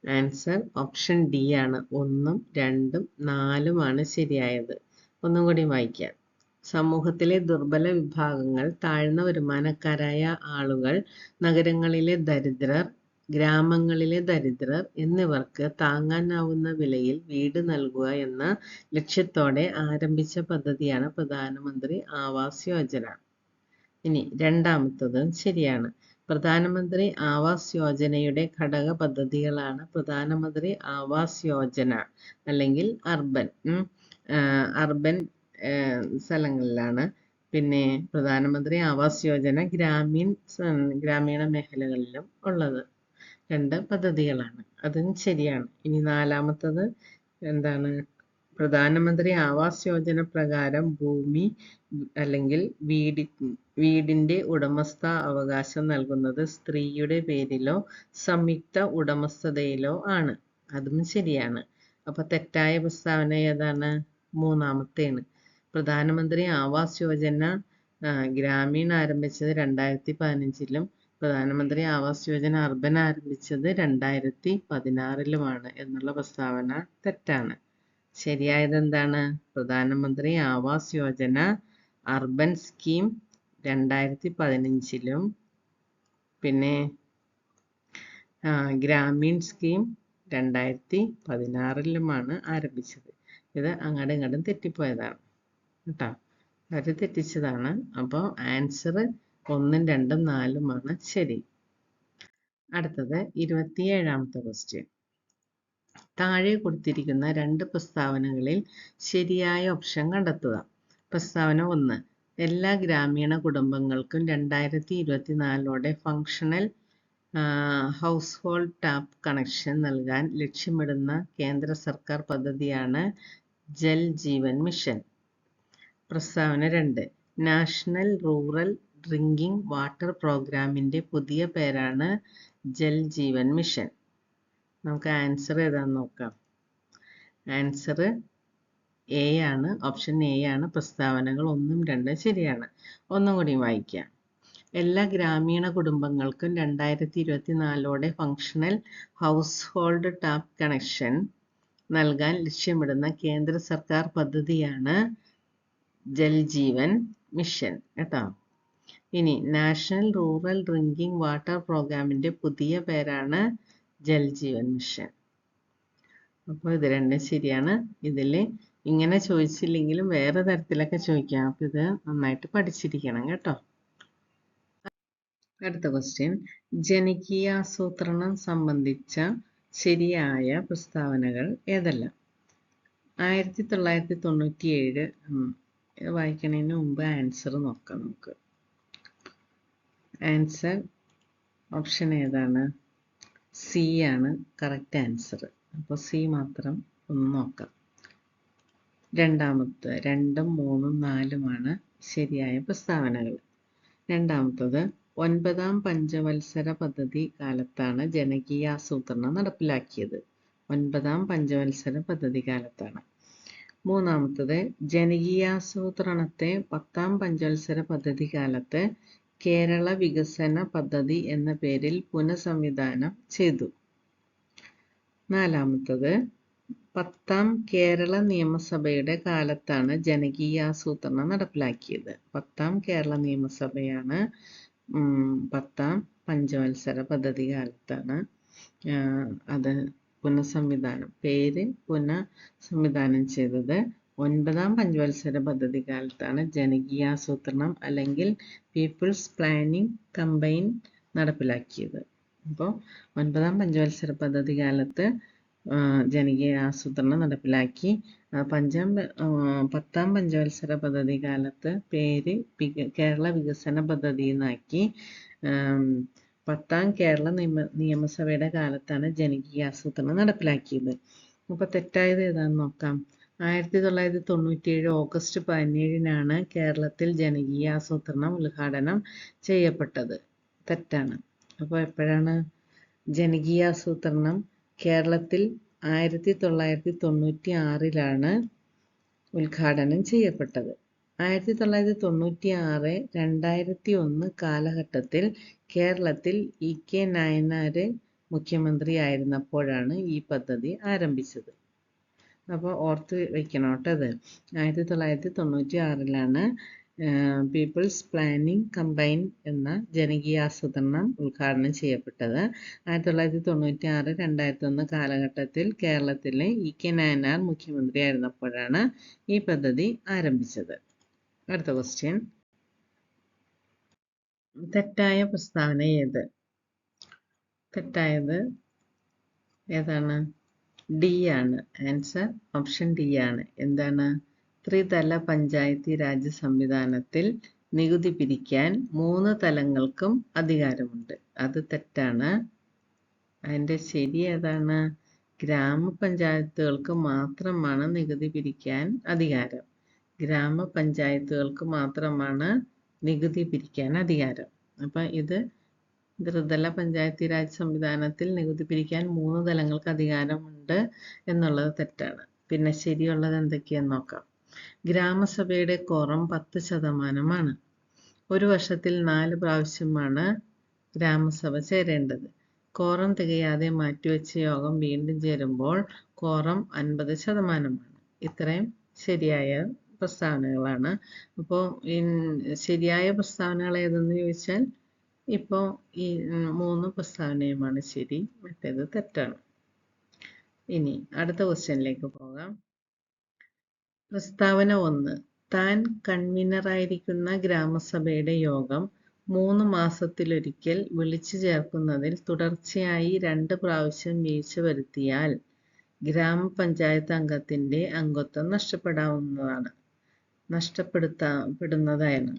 ആൻസർ ഓപ്ഷൻ ഡി ആണ്. 1, 2, 4 ആണ് ശരിയായത്. ഒന്നും കൂടി വായിക്കാം. സമൂഹത്തിലെ ദുർബല വിഭാഗങ്ങൾ, താഴ്ന്ന വരുമാനക്കാരായ ആളുകൾ, നഗരങ്ങളിലെ ദരിദ്രർ, ഗ്രാമങ്ങളിലെ ദരിദ്രർ എന്നിവർക്ക് താങ്ങാനാവുന്ന വിലയിൽ വീട് നൽകുക എന്ന ലക്ഷ്യത്തോടെ ആരംഭിച്ച പദ്ധതിയാണ് പ്രധാനമന്ത്രി ആവാസ് യോജന. ഇനി രണ്ടാമത്തത് ശരിയാണ്. പ്രധാനമന്ത്രി ആവാസ് യോജനയുടെ ഘടക പദ്ധതികളാണ് പ്രധാനമന്ത്രി ആവാസ് യോജന അല്ലെങ്കിൽ അർബൻ സ്ഥലങ്ങളിലാണ്. പിന്നെ പ്രധാനമന്ത്രി ആവാസ് യോജന ഗ്രാമീണ മേഖലകളിലും ഉള്ളത് 2 പദ്ധതികളാണ്. അതും ശരിയാണ്. ഇനി നാലാമത്തത് എന്താണ്? പ്രധാനമന്ത്രി ആവാസ് യോജന പ്രകാരം ഭൂമി അല്ലെങ്കിൽ വീടിന്റെ ഉടമസ്ഥ അവകാശം നൽകുന്നത് സ്ത്രീയുടെ പേരിലോ സംയുക്ത ഉടമസ്ഥതയിലോ ആണ്. അതും ശരിയാണ്. അപ്പൊ തെറ്റായ പ്രസ്താവന ഏതാണ്? മൂന്നാമത്തെയാണ്. പ്രധാനമന്ത്രി ആവാസ് യോജന ഗ്രാമീൺ ആരംഭിച്ചത് 2015-ലും പ്രധാനമന്ത്രി ആവാസ് യോജന അർബൻ ആരംഭിച്ചത് 2016-ലുമാണ് എന്നുള്ള പ്രസ്താവന തെറ്റാണ്. ശരിയായത് എന്താണ്? പ്രധാനമന്ത്രി ആവാസ് യോജന അർബൻ സ്കീം 2015-ലും പിന്നെ ഗ്രാമീൺ സ്കീം 2016-ലുമാണ് ആരംഭിച്ചത്. ഇത് അങ്ങോട്ടും ഇങ്ങോട്ടും തെറ്റിപ്പോയതാണ് കേട്ടോ. അത് തെറ്റിച്ചതാണ്. അപ്പോൾ ആൻസർ 1, 2, 4 ശരി. അടുത്തത് 27ാമത്തെ ക്വസ്റ്റ്യൻ. താഴെ കൊടുത്തിരിക്കുന്ന 2 പ്രസ്താവനകളിൽ ശരിയായ ഓപ്ഷൻ കണ്ടെത്തുക. പ്രസ്താവന 1. എല്ലാ ഗ്രാമീണ കുടുംബങ്ങൾക്കും 2024-ഓടെ functional household tap connection നൽകാൻ ലക്ഷ്യമിടുന്ന കേന്ദ്ര സർക്കാർ പദ്ധതിയാണ് ജൽ ജീവൻ മിഷൻ. പ്രസ്താവന 2. നാഷണൽ റൂറൽ ഡ്രിങ്കിംഗ് വാട്ടർ പ്രോഗ്രാമിന്റെ പുതിയ പേരാണ് ജൽ ജീവൻ മിഷൻ. നമുക്ക് ആൻസർ ഏതാന്ന് നോക്കാം. ആൻസർ എ ആണ്. ഓപ്ഷൻ എ ആണ്. പ്രസ്താവനകൾ 1, 2 ശരിയാണ്. ഒന്നും കൂടി വായിക്കാം. എല്ലാ ഗ്രാമീണ കുടുംബങ്ങൾക്കും 2024-ഓടെ functional household tap connection നൽകാൻ ലക്ഷ്യമിടുന്ന കേന്ദ്ര സർക്കാർ പദ്ധതിയാണ് ജൽ ജീവൻ മിഷൻ കേട്ടോ. ഇനി നാഷണൽ റൂറൽ ഡ്രിങ്കിംഗ് വാട്ടർ പ്രോഗ്രാമിന്റെ പുതിയ പേരാണ് ജൽ ജീവൻ മിഷൻ. അപ്പോൾ ഇത് രണ്ടും ശരിയാണ്. ഇതിൽ ഇങ്ങനെ ചോദിച്ചില്ലെങ്കിലും വേറെ തരത്തിലൊക്കെ ചോദിക്കാം. അപ്പോൾ ഇത് നന്നായിട്ട് പഠിച്ചിരിക്കണം കേട്ടോ. അടുത്ത ക്വസ്റ്റ്യൻ, ജനകീയാസൂത്രണം സംബന്ധിച്ച ശരിയായ പ്രസ്താവനകൾ ഏതെല്ലാം? 1997 വായിക്കുന്നതിന് മുമ്പ് ആൻസർ നോക്കാം നമുക്ക്. ആൻസർ ഓപ്ഷൻ ഏതാണ്? സി ആണ് കറക്റ്റ് ആൻസർ. അപ്പോൾ സി മാത്രം ഒന്ന് നോക്കാം. രണ്ടാമത്തെ 2, 3, 4 ശരിയായ പ്രസ്താവനകൾ. രണ്ടാമത്തത്, 9ാം പഞ്ചവത്സര പദ്ധതി കാലത്താണ് ജനകീയാസൂത്രണം നടപ്പിലാക്കിയത്. 9ാം പഞ്ചവത്സര പദ്ധതി കാലത്താണ്. മൂന്നാമത്തത്, ജനകീയാസൂത്രണത്തെ 10ാം പഞ്ചവത്സര പദ്ധതി കാലത്ത് കേരള വികസന പദ്ധതി എന്ന പേരിൽ പുനഃസംവിധാനം ചെയ്തു. നാലാമത്തത്, 10ാം കേരള നിയമസഭയുടെ കാലത്താണ് ജനകീയാസൂത്രണം നടപ്പിലാക്കിയത്. 10ാം കേരള നിയമസഭയാണ് 10ാം പഞ്ചവത്സര പദ്ധതി കാലത്താണ് അത് പേര് പുനഃസംവിധാനം ചെയ്തത്. 9ാം പഞ്ചവത്സര പദ്ധതി കാലത്താണ് ജനകീയാസൂത്രണം അല്ലെങ്കിൽ പീപ്പിൾസ് പ്ലാനിംഗ് കമ്പൈൻ നടപ്പിലാക്കിയത്. അപ്പോൾ 9ാം പഞ്ചവത്സര പദ്ധതി കാലത്ത് ജനകീയാസൂത്രണം നടപ്പിലാക്കി. 10ാം പഞ്ചവത്സര പദ്ധതി കാലത്ത് പേര് കേരള വികസന പദ്ധതി എന്നാക്കി. 10ാം കേരള നിയമസഭയുടെ കാലത്താണ് ജനകീയാസൂത്രണം നടപ്പിലാക്കിയത്. അപ്പോൾ തെറ്റായത് ഏതാണെന്ന് നോക്കാം. 1997 ഓഗസ്റ്റ് 17 കേരളത്തിൽ ജനകീയാസൂത്രണം ഉദ്ഘാടനം ചെയ്യപ്പെട്ടത്. തെറ്റാണ്. അപ്പോൾ എപ്പോഴാണ് ജനകീയാസൂത്രണം കേരളത്തിൽ? 1996 ഉദ്ഘാടനം ചെയ്യപ്പെട്ടത്. 1996, 2001 കാലഘട്ടത്തിൽ കേരളത്തിൽ EK നായനാർ മുഖ്യമന്ത്രിയായിരുന്നപ്പോഴാണ് ഈ പദ്ധതി ആരംഭിച്ചത്. അപ്പോൾ ഓർത്ത് വയ്ക്കണം കേട്ടോ. അത് 1996 പീപ്പിൾസ് പ്ലാനിംഗ് കമ്പൈൻ എന്ന ജനകീയാസൂത്രണം ഉദ്ഘാടനം ചെയ്യപ്പെട്ടത്. 1996, 2001 കാലഘട്ടത്തിൽ കേരളത്തിലെ EK നായനാർ മുഖ്യമന്ത്രിയായിരുന്നപ്പോഴാണ് ഈ പദ്ധതി ആരംഭിച്ചത്. അടുത്ത ക്വസ്റ്റ്യൻ, തെറ്റായ പ്രസ്താവന ഏത്? തെറ്റായത് ഏതാണ്? ഡി ആണ്. ആൻസർ ഓപ്ഷൻ ഡി ആണ്. എന്താണ്? ത്രിതല പഞ്ചായത്തി രാജ് സംവിധാനത്തിൽ നികുതി പിരിക്കാൻ 3 തലങ്ങൾക്കും അധികാരമുണ്ട്. അത് തെറ്റാണ്. അതിൻ്റെ ശരി ഏതാണ്? ഗ്രാമപഞ്ചായത്തുകൾക്ക് മാത്രമാണ് നികുതി പിരിക്കാൻ അധികാരം. ഗ്രാമപഞ്ചായത്തുകൾക്ക് മാത്രമാണ് നികുതി പിരിക്കാൻ അധികാരം. അപ്പം ഇത് ത്രിതല പഞ്ചായത്തി രാജ് സംവിധാനത്തിൽ നികുതി പിരിക്കാൻ 3 തലങ്ങൾക്ക് അധികാരമുണ്ട് എന്നുള്ളത് തെറ്റാണ്. പിന്നെ ശരിയുള്ളത് എന്തൊക്കെയാന്ന് നോക്കാം. ഗ്രാമസഭയുടെ ക്വോറം 10% ഒരു വർഷത്തിൽ 4 പ്രാവശ്യമാണ് ഗ്രാമസഭ ചേരേണ്ടത്. ക്വോറം തികയാതെ മാറ്റിവെച്ച യോഗം വീണ്ടും ചേരുമ്പോൾ ക്വോറം 50%. ഇത്രയും ശരിയായ പ്രസ്താവനകളാണ്. അപ്പോൾ ശരിയായ പ്രസ്താവനകൾ ഏതെന്ന് ചോദിച്ചാൽ ഇപ്പോൾ ഈ 3 പ്രസ്താവനയുമാണ് ശരി, മറ്റേത് തെറ്റാണ്. ഇനി അടുത്ത ക്വസ്റ്റ്യനിലേക്ക് പോകാം. പ്രസ്താവന 1, താൻ കൺവീനറായിരിക്കുന്ന ഗ്രാമസഭയുടെ യോഗം 3 മാസത്തിലൊരിക്കൽ വിളിച്ചു ചേർക്കുന്നതിൽ തുടർച്ചയായി 2 പ്രാവശ്യം വീഴ്ച വരുത്തിയാൽ ഗ്രാമപഞ്ചായത്ത് അംഗത്തിൻ്റെ അംഗത്വം നഷ്ടപ്പെടുന്നതാണ്.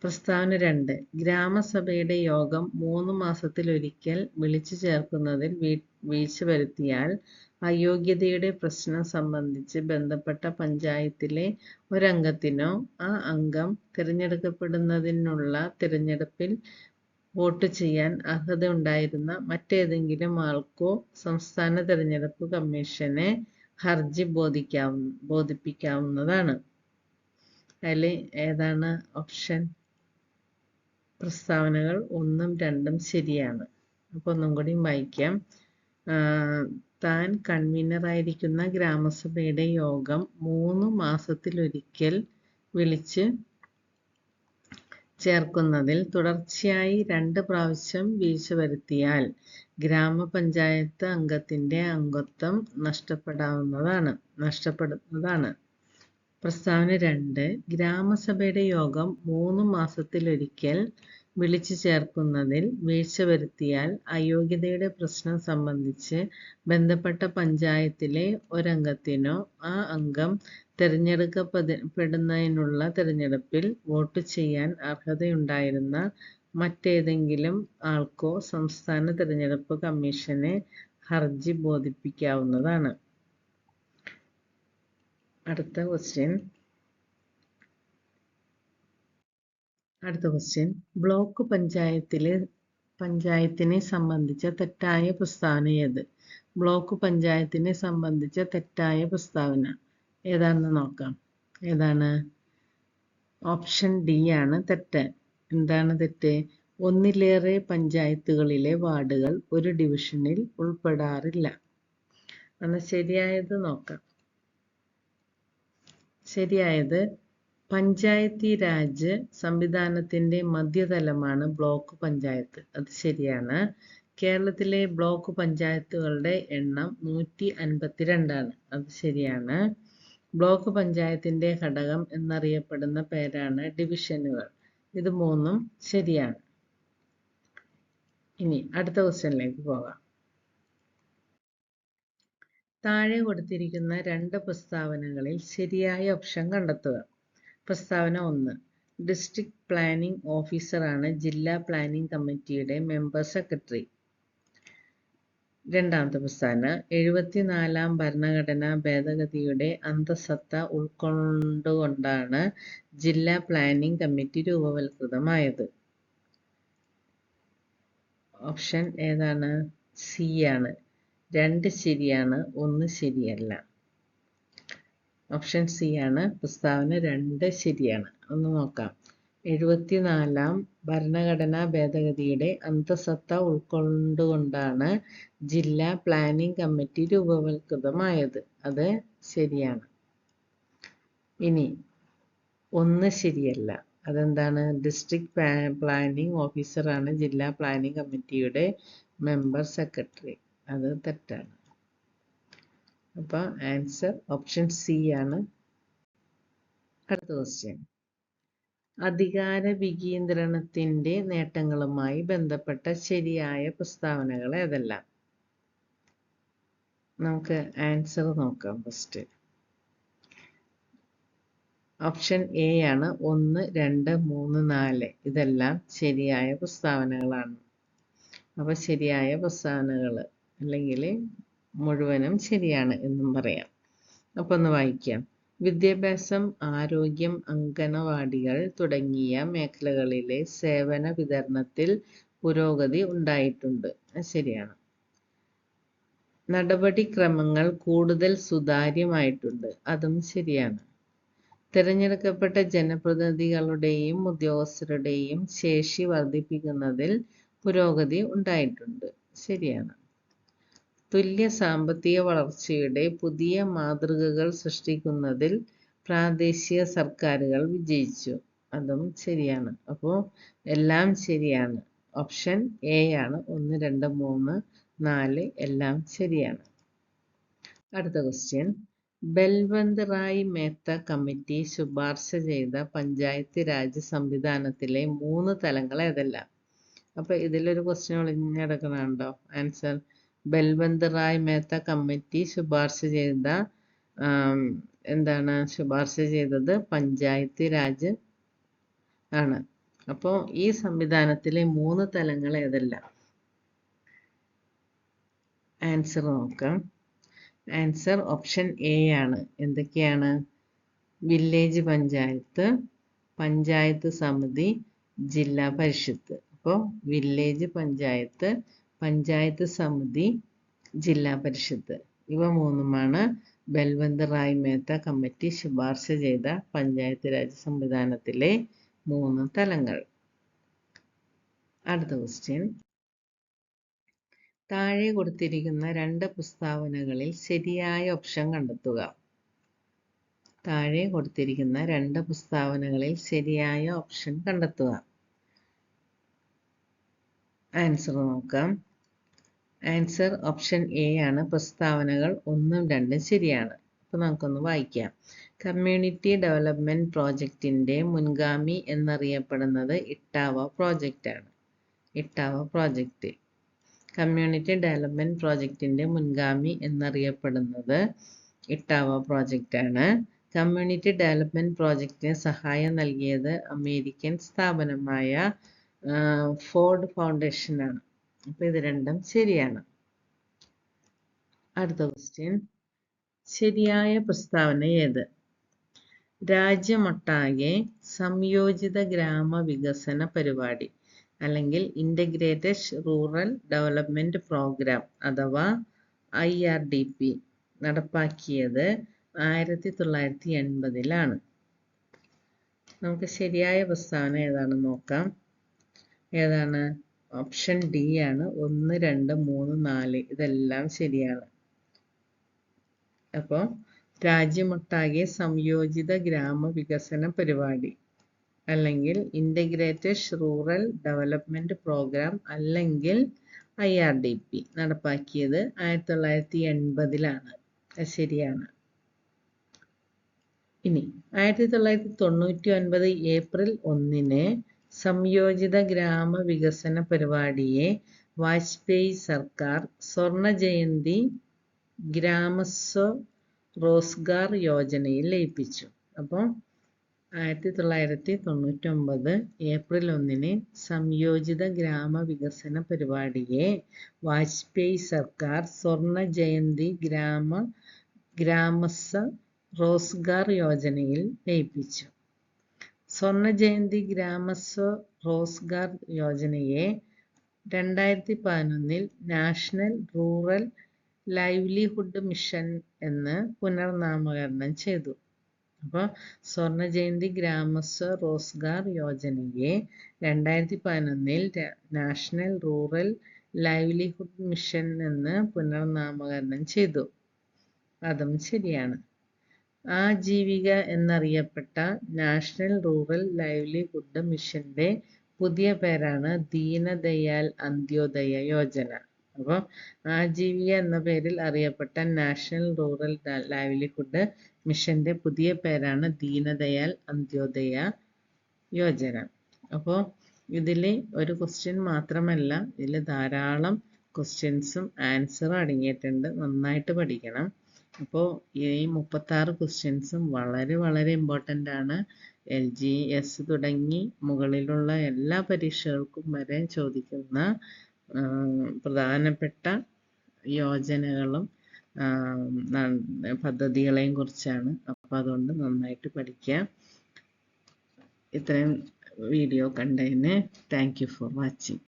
പ്രസ്താവന 2, ഗ്രാമസഭയുടെ യോഗം 3 മാസത്തിലൊരിക്കൽ വിളിച്ചു ചേർക്കുന്നതിൽ വീഴ്ച വരുത്തിയാൽ അയോഗ്യതയുടെ പ്രശ്നം സംബന്ധിച്ച് ബന്ധപ്പെട്ട പഞ്ചായത്തിലെ ഒരംഗത്തിനോ ആ അംഗം തിരഞ്ഞെടുക്കപ്പെടുന്നതിനുള്ള തിരഞ്ഞെടുപ്പിൽ വോട്ട് ചെയ്യാൻ അർഹതയുണ്ടായിരുന്ന മറ്റേതെങ്കിലും ആൾക്കോ സംസ്ഥാന തിരഞ്ഞെടുപ്പ് കമ്മീഷനെ ഹർജി ബോധിപ്പിക്കാവുന്നതാണ്. അതിൽ ഏതാണ് ഓപ്ഷൻ? പ്രസ്താവനകൾ 1ഉം 2ഉം ശരിയാണ്. അപ്പോൾ ഒന്നും കൂടി വായിക്കാം. താൻ കൺവീനറായിരിക്കുന്ന ഗ്രാമസഭയുടെ യോഗം 3 മാസത്തിലൊരിക്കൽ വിളിച്ച് ചേർക്കുന്നതിൽ തുടർച്ചയായി 2 പ്രാവശ്യം വീഴ്ച വരുത്തിയാൽ ഗ്രാമപഞ്ചായത്ത് അംഗത്തിന്റെ അംഗത്വം നഷ്ടപ്പെടുന്നതാണ്. പ്രസ്താവന 2. ഗ്രാമസഭയുടെ യോഗം 3 മാസത്തിലൊരിക്കൽ വിളിച്ചു ചേർക്കുന്നതിൽ വീഴ്ച വരുത്തിയാൽ അയോഗ്യതയുടെ പ്രശ്നം സംബന്ധിച്ച് ബന്ധപ്പെട്ട പഞ്ചായത്തിലെ ഒരംഗത്തിനോ ആ അംഗം തിരഞ്ഞെടുക്കപ്പെടുന്നതിനുള്ള തിരഞ്ഞെടുപ്പിൽ വോട്ട് ചെയ്യാൻ അർഹതയുണ്ടായിരുന്ന മറ്റേതെങ്കിലും ആൾക്കോ സംസ്ഥാന തിരഞ്ഞെടുപ്പ് കമ്മീഷനെ ഹർജി ബോധിപ്പിക്കാവുന്നതാണ്. അടുത്ത ക്വസ്റ്റ്യൻ ബ്ലോക്ക് പഞ്ചായത്തിനെ സംബന്ധിച്ച തെറ്റായ പ്രസ്താവന ഏത്? ബ്ലോക്ക് പഞ്ചായത്തിനെ സംബന്ധിച്ച തെറ്റായ പ്രസ്താവന ഏതാണെന്ന് നോക്കാം. ഏതാണ്? ഓപ്ഷൻ ഡി ആണ് തെറ്റ്. എന്താണ് തെറ്റ്? ഒന്നിലേറെ പഞ്ചായത്തുകളിലെ വാർഡുകൾ ഒരു ഡിവിഷനിൽ ഉൾപ്പെടാറില്ല. എന്നാൽ ശരിയായത് നോക്കാം. ശരിയായത്, പഞ്ചായത്തി രാജ് സംവിധാനത്തിന്റെ മധ്യതലമാണ് ബ്ലോക്ക് പഞ്ചായത്ത്. അത് ശരിയാണ്. കേരളത്തിലെ ബ്ലോക്ക് പഞ്ചായത്തുകളുടെ എണ്ണം 152 ആണ്. അത് ശരിയാണ്. ബ്ലോക്ക് പഞ്ചായത്തിന്റെ ഘടകം എന്നറിയപ്പെടുന്ന പേരാണ് ഡിവിഷനുകൾ. ഇത് മൂന്നും ശരിയാണ്. ഇനി അടുത്ത ക്വസ്റ്റ്യനിലേക്ക് പോകാം. താഴെ കൊടുത്തിരിക്കുന്ന 2 പ്രസ്താവനകളിൽ ശരിയായ ഓപ്ഷൻ കണ്ടെത്തുക. പ്രസ്താവന 1. ഡിസ്ട്രിക്ട് പ്ലാനിംഗ് ഓഫീസറാണ് ജില്ലാ പ്ലാനിംഗ് കമ്മിറ്റിയുടെ മെമ്പർ സെക്രട്ടറി. രണ്ടാമത്തെ പ്രസ്താവന 74-ാം ഭരണഘടനാ ഭേദഗതിയുടെ അന്തഃസത്ത ഉൾക്കൊണ്ടുകൊണ്ടാണ് ജില്ലാ പ്ലാനിംഗ് കമ്മിറ്റി രൂപവത്കൃതമായത്. ഓപ്ഷൻ ഏതാണ്? സി ആണ്. 2 ശരിയാണ്, 1 ശരിയല്ല. ഓപ്ഷൻ സി ആണ്. പ്രസ്താവന 2 ശരിയാണ്. ഒന്ന് നോക്കാം. 74-ാം ഭരണഘടനാ ഭേദഗതിയുടെ അന്തഃസത്ത ഉൾക്കൊണ്ടുകൊണ്ടാണ് ജില്ലാ പ്ലാനിംഗ് കമ്മിറ്റി രൂപവത്കൃതമായത്. അത് ശരിയാണ്. ഇനി 1 ശരിയല്ല. അതെന്താണ്? ഡിസ്ട്രിക്ട് പ്ലാനിംഗ് ഓഫീസറാണ് ജില്ലാ പ്ലാനിംഗ് കമ്മിറ്റിയുടെ മെമ്പർ സെക്രട്ടറി. അത് തെറ്റാണ്. അപ്പോൾ ആൻസർ ഓപ്ഷൻ സി ആണ്. അടുത്ത ക്വസ്റ്റ്യൻ. അധികാര വികേന്ദ്രണത്തിന്റെ നേട്ടങ്ങളുമായി ബന്ധപ്പെട്ട ശരിയായ പ്രസ്താവനകൾ ഏതെല്ലാം? നമുക്ക് ആൻസർ നോക്കാം. ഫസ്റ്റ് ഓപ്ഷൻ എ ആണ്. 1, 2, 3, 4 ഇതെല്ലാം ശരിയായ പ്രസ്താവനകളാണ്. അപ്പോൾ ശരിയായ പ്രസ്താവനകൾ അല്ലെങ്കിൽ മുഴുവനും ശരിയാണ് എന്നും പറയാം. അപ്പോൾ ഒന്ന് വായിക്കാം. വിദ്യാഭ്യാസം, ആരോഗ്യം, അംഗനവാടികൾ തുടങ്ങിയ മേഖലകളിലെ സേവന വിതരണത്തിൽ പുരോഗതി ഉണ്ടായിട്ടുണ്ട്. ശരിയാണ്. നടപടിക്രമങ്ങൾ കൂടുതൽ സുതാര്യമായിട്ടുണ്ട്. അതും ശരിയാണ്. തിരഞ്ഞെടുക്കപ്പെട്ട ജനപ്രതിനിധികളുടെയും ഉദ്യോഗസ്ഥരുടെയും ശേഷി വർദ്ധിപ്പിക്കുന്നതിൽ പുരോഗതി ഉണ്ടായിട്ടുണ്ട്. ശരിയാണ്. തുല്യ സാമ്പത്തിക വളർച്ചയുടെ പുതിയ മാതൃകകൾ സൃഷ്ടിക്കുന്നതിൽ പ്രാദേശിക സർക്കാരുകൾ വിജയിച്ചു. അതും ശരിയാണ്. അപ്പോൾ എല്ലാം ശരിയാണ്. ഓപ്ഷൻ എ ആണ്. 1, 2, 3, 4 എല്ലാം ശരിയാണ്. അടുത്ത ക്വസ്റ്റ്യൻ. ബൽവന്ത് റായ് മേത്ത കമ്മിറ്റി ശുപാർശ ചെയ്ത പഞ്ചായത്ത് രാജ് സംവിധാനത്തിലെ 3 തലങ്ങൾ ഏതെല്ലാം? അപ്പോൾ ഇതിലൊരു ക്വസ്റ്റ്യൻ ഒളിഞ്ഞിടക്കണുണ്ടോ? ആൻസർ ബൽവന്ത് റായ് മേത്ത കമ്മിറ്റി ശുപാർശ ചെയ്തത് പഞ്ചായത്ത് രാജ് ആണ്. അപ്പോൾ ഈ സംവിധാനത്തിലെ 3 തലങ്ങൾ ഏതെല്ലാം? ആൻസർ നോക്കാം. ആൻസർ ഓപ്ഷൻ എ ആണ്. എന്തൊക്കെയാണ്? വില്ലേജ് പഞ്ചായത്ത്, പഞ്ചായത്ത് സമിതി, ജില്ലാ പരിഷത്ത്. അപ്പോൾ വില്ലേജ് പഞ്ചായത്ത്, പഞ്ചായത്ത് സമിതി, ജില്ലാ പരിഷത്ത് ഇവ 3ഉമാണ് ബൽവന്ത് റായ് മേത്ത കമ്മിറ്റി ശുപാർശ ചെയ്ത പഞ്ചായത്ത് രാജ് സംവിധാനത്തിലെ 3 തലങ്ങൾ. അടുത്ത ക്വസ്റ്റ്യൻ. താഴെ കൊടുത്തിരിക്കുന്ന 2 പ്രസ്താവനകളിൽ ശരിയായ ഓപ്ഷൻ കണ്ടെത്തുക. താഴെ കൊടുത്തിരിക്കുന്ന 2 പ്രസ്താവനകളിൽ ശരിയായ ഓപ്ഷൻ കണ്ടെത്തുക. ആൻസർ നോക്കാം. ആൻസർ ഓപ്ഷൻ എ ആണ്. പ്രസ്താവനകൾ 1ഉം 2ഉം ശരിയാണ്. അപ്പോൾ നമുക്കൊന്ന് വായിക്കാം. കമ്മ്യൂണിറ്റി ഡെവലപ്മെന്റ് പ്രോജക്റ്റിന്റെ മുൻഗാമി എന്നറിയപ്പെടുന്നത് ഇട്ടാവ പ്രോജക്റ്റാണ്. ഇട്ടാവ പ്രോജക്റ്റ്. കമ്മ്യൂണിറ്റി ഡെവലപ്മെന്റ് പ്രോജക്റ്റിന്റെ മുൻഗാമി എന്നറിയപ്പെടുന്നത് ഇട്ടാവ പ്രോജക്റ്റാണ്. കമ്മ്യൂണിറ്റി ഡെവലപ്മെന്റ് പ്രോജക്റ്റിന് സഹായം നൽകിയത് അമേരിക്കൻ സ്ഥാപനമായ ഫോർഡ് ഫൗണ്ടേഷനാണ്. അപ്പോൾ ഇത് രണ്ടും ശരിയാണ്. അടുത്ത ക്വസ്റ്റ്യൻ. ശരിയായ പ്രസ്താവന ഏത്? രാജ്യമൊട്ടാകെ സംയോജിത ഗ്രാമവികസന പരിപാടി അല്ലെങ്കിൽ ഇൻ്റഗ്രേറ്റഡ് റൂറൽ ഡെവലപ്മെന്റ് പ്രോഗ്രാം അഥവാ IRDP നടപ്പാക്കിയത് 1980-ലാണ്. നമുക്ക് ശരിയായ പ്രസ്താവന ഏതാണെന്ന് നോക്കാം. ഏതാണ്? ഓപ്ഷൻ ഡി ആണ്. 1, 2, 3, 4 ഇതെല്ലാം ശരിയാണ്. അപ്പോൾ രാജ്യമൊട്ടാകെ സംയോജിത ഗ്രാമവികസന പരിപാടി അല്ലെങ്കിൽ ഇൻ്റഗ്രേറ്റഡ് റൂറൽ ഡെവലപ്മെന്റ് പ്രോഗ്രാം അല്ലെങ്കിൽ IRDP നടപ്പാക്കിയത് 1980-ലാണ്. ശരിയാണ്. ഇനി 1999 ഏപ്രിൽ 1-ന് സംയോജിത ഗ്രാമവികസന പരിപാടിയെ വാജ്പേയി സർക്കാർ സ്വർണ ജയന്തി ഗ്രാമസ്വ റോസ്ഗാർ യോജനയിൽ ലയിപ്പിച്ചു. അപ്പോൾ 1999 ഏപ്രിൽ 1-ന് സംയോജിത ഗ്രാമവികസന പരിപാടിയെ വാജ്പേയി സർക്കാർ സ്വർണ ജയന്തി ഗ്രാമസ്വ റോസ്ഗാർ യോജനയിൽ ലയിപ്പിച്ചു. സ്വർണ ജയന്തി ഗ്രാമസ്വ റോസ്ഗാർ യോജനയെ 2011-ൽ നാഷണൽ റൂറൽ ലൈവ്ലിഹുഡ് മിഷൻ എന്ന് പുനർനാമകരണം ചെയ്തു. അപ്പോൾ സ്വർണ ജയന്തി ഗ്രാമസ്വ റോസ്ഗാർ യോജനയെ 2011-ൽ നാഷണൽ റൂറൽ ലൈവ്ലിഹുഡ് മിഷൻ എന്ന് പുനർനാമകരണം ചെയ്തു. അതും ശരിയാണ്. ആജീവിക എന്നറിയപ്പെട്ട നാഷണൽ റൂറൽ ലൈവ്ലിഹുഡ് മിഷന്റെ പുതിയ പേരാണ് ദീനദയാൽ അന്ത്യോദയ യോജന. അപ്പോൾ ആജീവിക എന്ന പേരിൽ അറിയപ്പെട്ട നാഷണൽ റൂറൽ ലൈവ്ലിഹുഡ് മിഷന്റെ പുതിയ പേരാണ് ദീനദയാൽ അന്ത്യോദയ യോജന. അപ്പോൾ ഇതിൽ ഒരു ക്വസ്റ്റ്യൻ മാത്രമല്ല, ഇതിൽ ധാരാളം ക്വസ്റ്റ്യൻസും ആൻസറും അടങ്ങിയിട്ടുണ്ട്. നന്നായിട്ട് പഠിക്കണം. അപ്പോൾ ഈ 36 ക്വസ്റ്റ്യൻസും വളരെ വളരെ ഇമ്പോർട്ടൻ്റ് ആണ്. LGS തുടങ്ങി മുകളിലുള്ള എല്ലാ പരീക്ഷകൾക്കും വരെ ചോദിക്കുന്ന പ്രധാനപ്പെട്ട യോജനകളും പദ്ധതികളെയും കുറിച്ചാണ്. അപ്പോൾ അതുകൊണ്ട് നന്നായിട്ട് പഠിക്കുക. ഇത്രയും വീഡിയോ കണ്ടതിന് താങ്ക് യു ഫോർ വാച്ചിങ്.